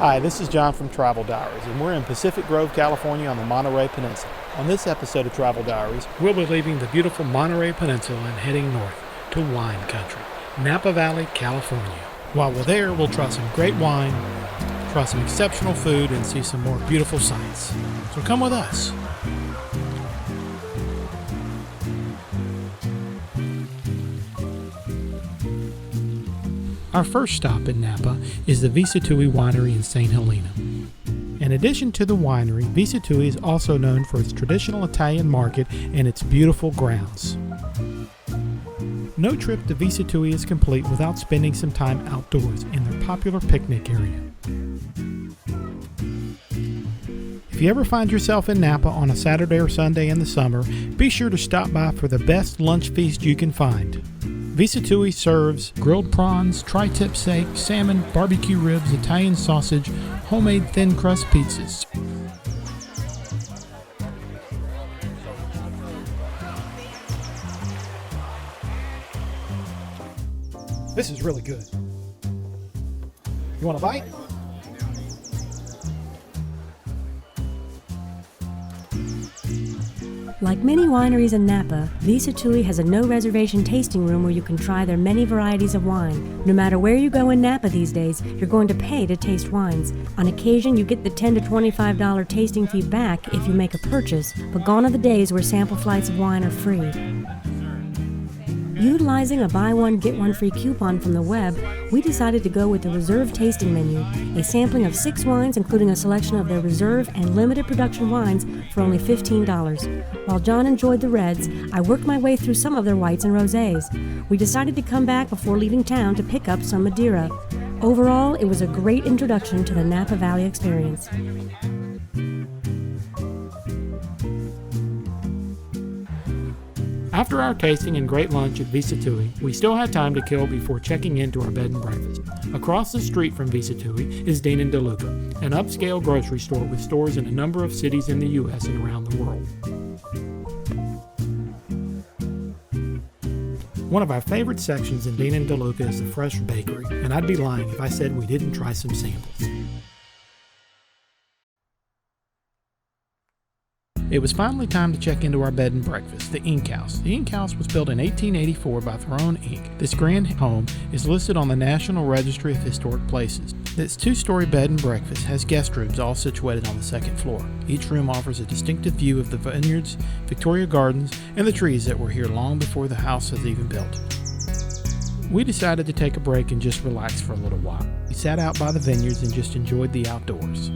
Hi, this is John from Travel Diaries, and we're in Pacific Grove, California on the Monterey Peninsula. On this episode of Travel Diaries, we'll be leaving the beautiful Monterey Peninsula and heading north to wine country, Napa Valley, California. While we're there, we'll try some great wine, try some exceptional food, and see some more beautiful sights. So come with us. Our first stop in Napa is the EP03 Winery in St. Helena. In addition to the winery, EP03 is also known for its traditional Italian market and its beautiful grounds. No trip to EP03 is complete without spending some time outdoors in their popular picnic area. If you ever find yourself in Napa on a Saturday or Sunday in the summer, be sure to stop by for the best lunch feast you can find. EP03 serves grilled prawns, tri-tip steak, salmon, barbecue ribs, Italian sausage, homemade thin crust pizzas. This is really good. You want a bite? Like many wineries in Napa, EP03 has a no-reservation tasting room where you can try their many varieties of wine. No matter where you go in Napa these days, you're going to pay to taste wines. On occasion, you get the $10 to $25 tasting fee back if you make a purchase, but gone are the days where sample flights of wine are free. Utilizing a buy one, get one free coupon from the web, we decided to go with the Reserve Tasting Menu, a sampling of 6 wines including a selection of their reserve and limited production wines for only $15. While John enjoyed the reds, I worked my way through some of their whites and rosés. We decided to come back before leaving town to pick up some Madeira. Overall, it was a great introduction to the Napa Valley experience. After our tasting and great lunch at EP03, we still had time to kill before checking into our bed and breakfast. Across the street from EP03 is Dean & DeLuca, an upscale grocery store with stores in a number of cities in the U.S. and around the world. One of our favorite sections in Dean & DeLuca is the Fresh Bakery, and I'd be lying if I said we didn't try some samples. It was finally time to check into our bed and breakfast, the Ink House. The Ink House was built in 1884 by Throne Inc. This grand home is listed on the National Registry of Historic Places. This 2-story bed and breakfast has guest rooms all situated on the second floor. Each room offers a distinctive view of the Vineyards, Victoria Gardens, and the trees that were here long before the house was even built. We decided to take a break and just relax for a little while. We sat out by the vineyards and just enjoyed the outdoors.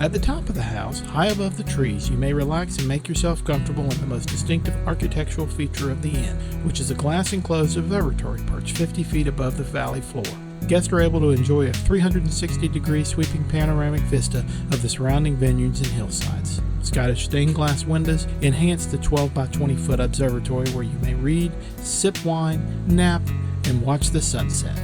At the top of the house, high above the trees, you may relax and make yourself comfortable in the most distinctive architectural feature of the inn, which is a glass-enclosed observatory perched 50 feet above the valley floor. Guests are able to enjoy a 360-degree sweeping panoramic vista of the surrounding vineyards and hillsides. Scottish stained glass windows enhance the 12 by 20 foot observatory where you may read, sip wine, nap, and watch the sunset.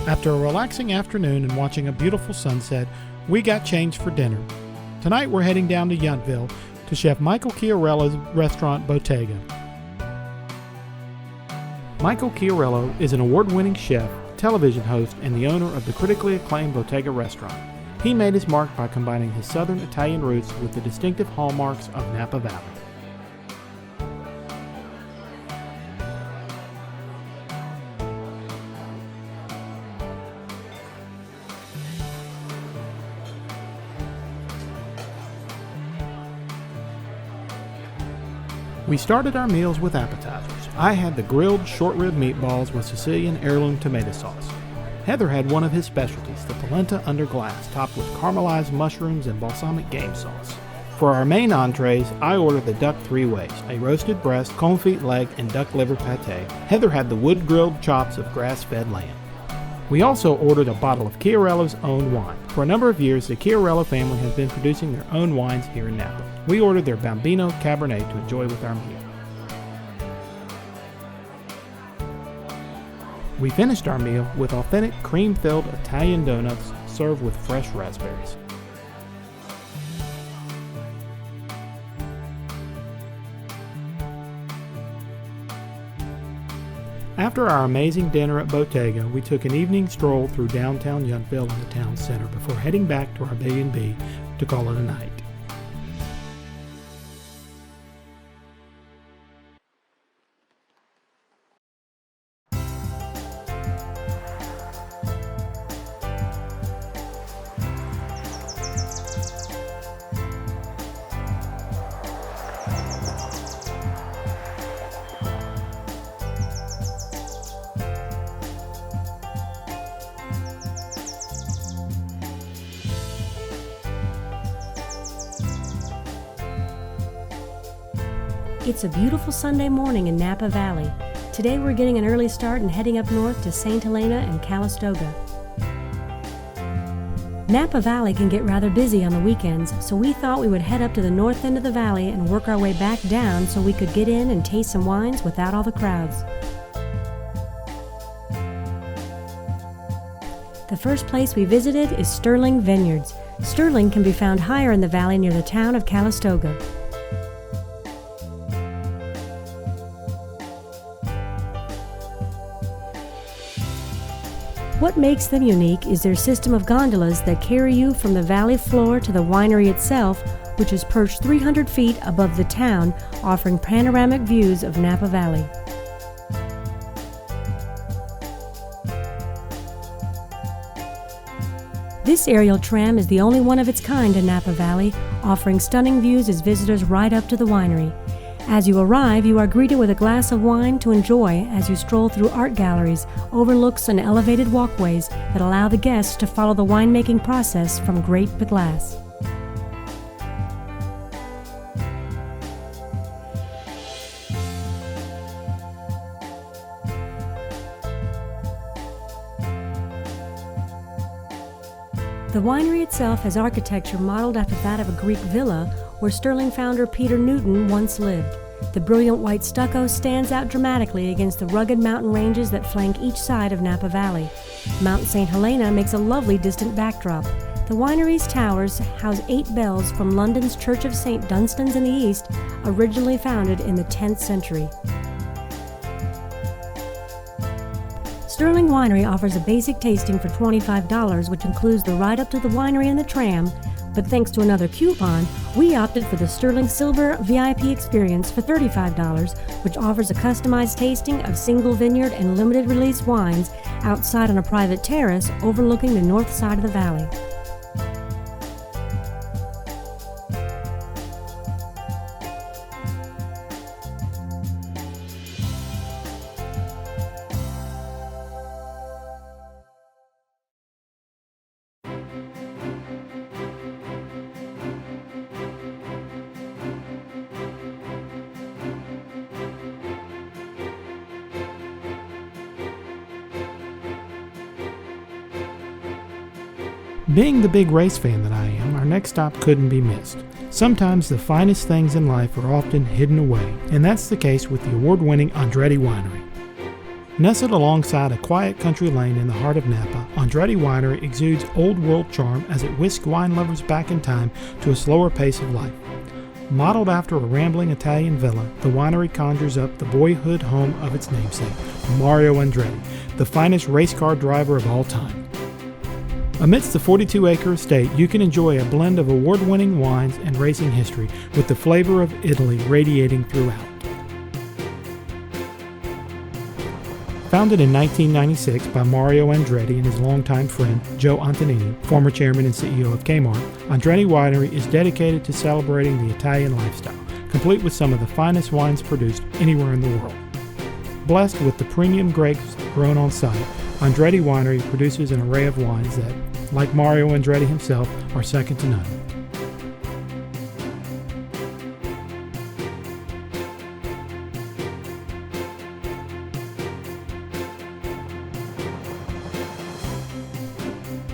After a relaxing afternoon and watching a beautiful sunset, we got changed for dinner. Tonight we're heading down to Yountville to Chef Michael Kiarella's restaurant Botega. Michael Kiarella is an award-winning chef, television host, and the owner of the critically acclaimed Botega restaurant. He made his mark by combining his southern Italian roots with the distinctive hallmarks of Napa Valley. We started our meals with appetizers. I had the grilled short-rib meatballs with Sicilian heirloom tomato sauce. Heather had one of his specialties, the polenta under glass, topped with caramelized mushrooms and balsamic game sauce. For our main entrees, I ordered the duck 3 ways, a roasted breast, confit leg, and duck liver pate. Heather had the wood-grilled chops of grass-fed lamb. We also ordered a bottle of Kiarella's own wine. For a number of years, the Kiarella family has been producing their own wines here in Napa. We ordered their Bambino Cabernet to enjoy with our meal. We finished our meal with authentic cream-filled Italian donuts served with fresh raspberries. After our amazing dinner at Botega, we took an evening stroll through downtown Yountville and the town center before heading back to our B&B to call it a night. It's a beautiful Sunday morning in Napa Valley. Today we're getting an early start and heading up north to St. Helena and Calistoga. Napa Valley can get rather busy on the weekends, so we thought we would head up to the north end of the valley and work our way back down so we could get in and taste some wines without all the crowds. The first place we visited is Sterling Vineyards. Sterling can be found higher in the valley near the town of Calistoga. What makes them unique is their system of gondolas that carry you from the valley floor to the winery itself, which is perched 300 feet above the town, offering panoramic views of Napa Valley. This aerial tram is the only one of its kind in Napa Valley, offering stunning views as visitors ride up to the winery. As you arrive, you are greeted with a glass of wine to enjoy as you stroll through art galleries, overlooks, and elevated walkways that allow the guests to follow the winemaking process from grape to glass. The winery itself has architecture modeled after that of a Greek villa where Sterling founder Peter Newton once lived. The brilliant white stucco stands out dramatically against the rugged mountain ranges that flank each side of Napa Valley. Mount St. Helena makes a lovely distant backdrop. The winery's towers house 8 bells from London's Church of St. Dunstan's in the east, originally founded in the 10th century. Sterling Winery offers a basic tasting for $25, which includes the ride up to the winery and the tram, but thanks to another coupon, we opted for the Sterling Silver VIP experience for $35, which offers a customized tasting of single vineyard and limited release wines outside on a private terrace overlooking the north side of the valley. Being the big race fan that I am, our next stop couldn't be missed. Sometimes the finest things in life are often hidden away, and that's the case with the award-winning Andretti Winery. Nestled alongside a quiet country lane in the heart of Napa, Andretti Winery exudes old-world charm as it whisks wine lovers back in time to a slower pace of life. Modeled after a rambling Italian villa, the winery conjures up the boyhood home of its namesake, Mario Andretti, the finest race car driver of all time. Amidst the 42-acre estate, you can enjoy a blend of award-winning wines and racing history with the flavor of Italy radiating throughout. Founded in 1996 by Mario Andretti and his longtime friend Joe Antonini, former chairman and CEO of Kmart, Andretti Winery is dedicated to celebrating the Italian lifestyle, complete with some of the finest wines produced anywhere in the world. Blessed with the premium grapes grown on site, Andretti Winery produces an array of wines that, like Mario Andretti himself, are second to none.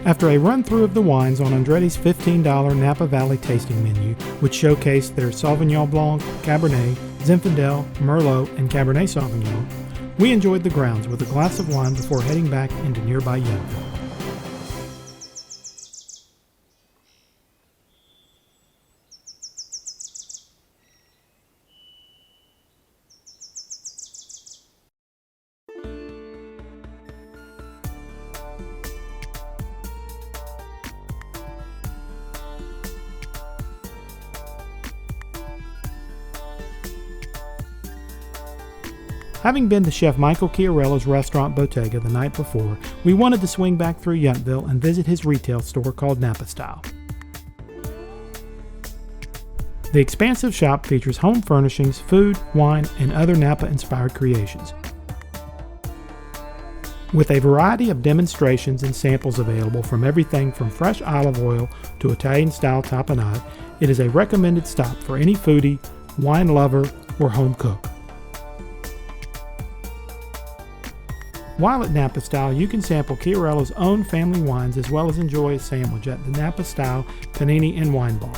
After a run-through of the wines on Andretti's $15 Napa Valley tasting menu, which showcased their Sauvignon Blanc, Cabernet, Zinfandel, Merlot, and Cabernet Sauvignon, we enjoyed the grounds with a glass of wine before heading back into nearby Yountville. Having been to Chef Michael Kiarella's restaurant Botega the night before, we wanted to swing back through Yountville and visit his retail store called Napa Style. The expansive shop features home furnishings, food, wine, and other Napa-inspired creations. With a variety of demonstrations and samples available from everything from fresh olive oil to Italian-style tapenade, it is a recommended stop for any foodie, wine lover, or home cook. While at Napa Style, you can sample Kiarella's own family wines as well as enjoy a sandwich at the Napa Style Panini and Wine Bar.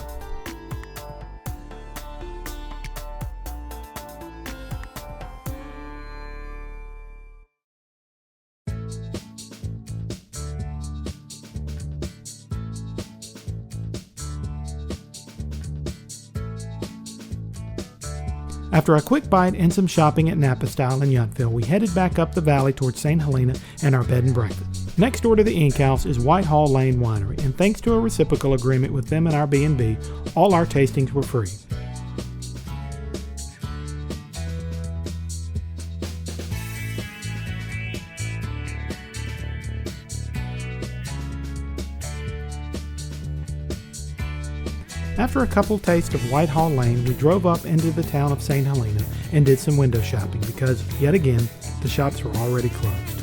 After a quick bite and some shopping at Napa Style in Yountville, we headed back up the valley towards St. Helena and our bed and breakfast. Next door to the Ink House is Whitehall Lane Winery, and thanks to a reciprocal agreement with them and our B&B, all our tastings were free. After a couple tastes of Whitehall Lane, we drove up into the town of St. Helena and did some window shopping because, yet again, the shops were already closed.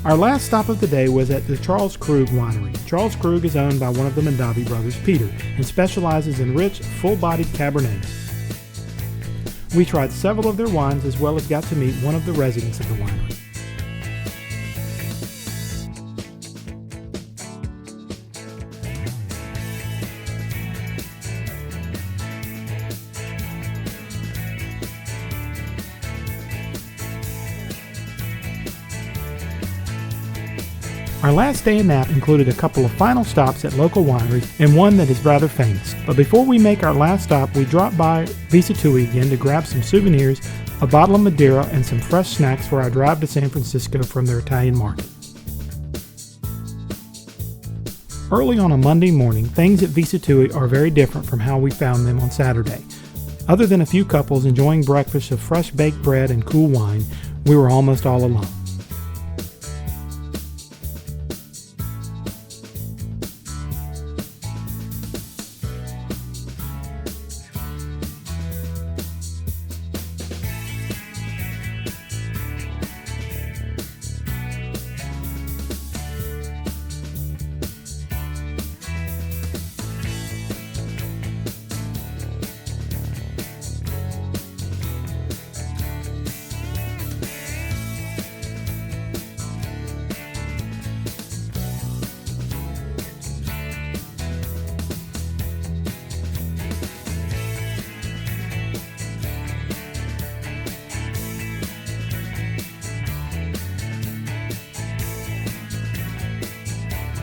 Our last stop of the day was at the Charles Krug Winery. Charles Krug is owned by one of the Mondavi brothers, Peter, and specializes in rich, full-bodied Cabernets. We tried several of their wines as well as got to meet one of the residents of the winery. Our last day in Napa included a couple of final stops at local wineries and one that is rather famous. But before we make our last stop, we drop by Visitui again to grab some souvenirs, a bottle of Madeira, and some fresh snacks for our drive to San Francisco from their Italian market. Early on a Monday morning, things at Visitui are very different from how we found them on Saturday. Other than a few couples enjoying breakfast of fresh baked bread and cool wine, we were almost all alone.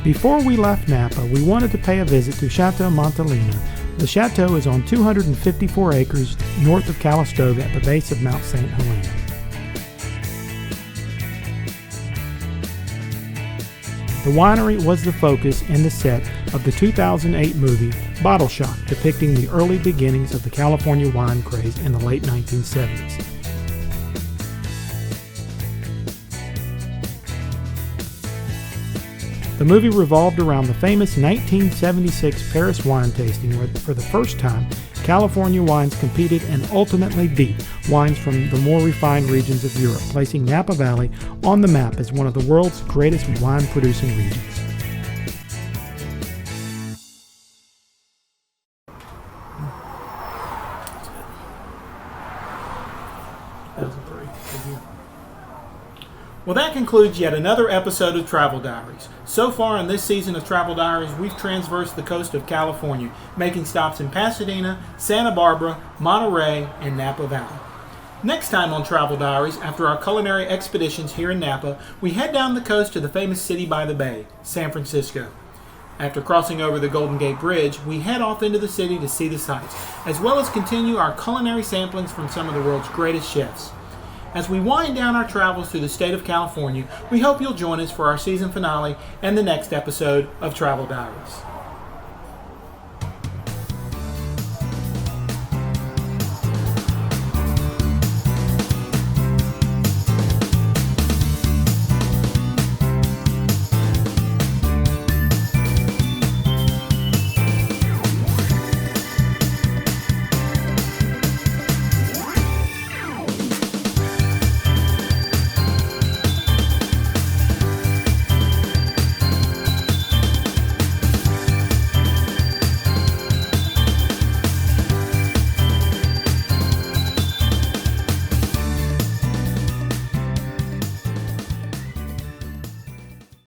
Before we left Napa, we wanted to pay a visit to Chateau Montelena. The chateau is on 254 acres north of Calistoga at the base of Mount St. Helena. The winery was the focus and the set of the 2008 movie Bottle Shock, depicting the early beginnings of the California wine craze in the late 1970s. The movie revolved around the famous 1976 Paris wine tasting where, for the first time, California wines competed and ultimately beat wines from the more refined regions of Europe, placing Napa Valley on the map as one of the world's greatest wine-producing regions. Well, that concludes yet another episode of Travel Diaries. So far in this season of Travel Diaries, we've transversed the coast of California, making stops in Pasadena, Santa Barbara, Monterey, and Napa Valley. Next time on Travel Diaries, after our culinary expeditions here in Napa, we head down the coast to the famous city by the bay, San Francisco. After crossing over the Golden Gate Bridge, we head off into the city to see the sights, as well as continue our culinary samplings from some of the world's greatest chefs. As we wind down our travels through the state of California, we hope you'll join us for our season finale and the next episode of Travel Diaries.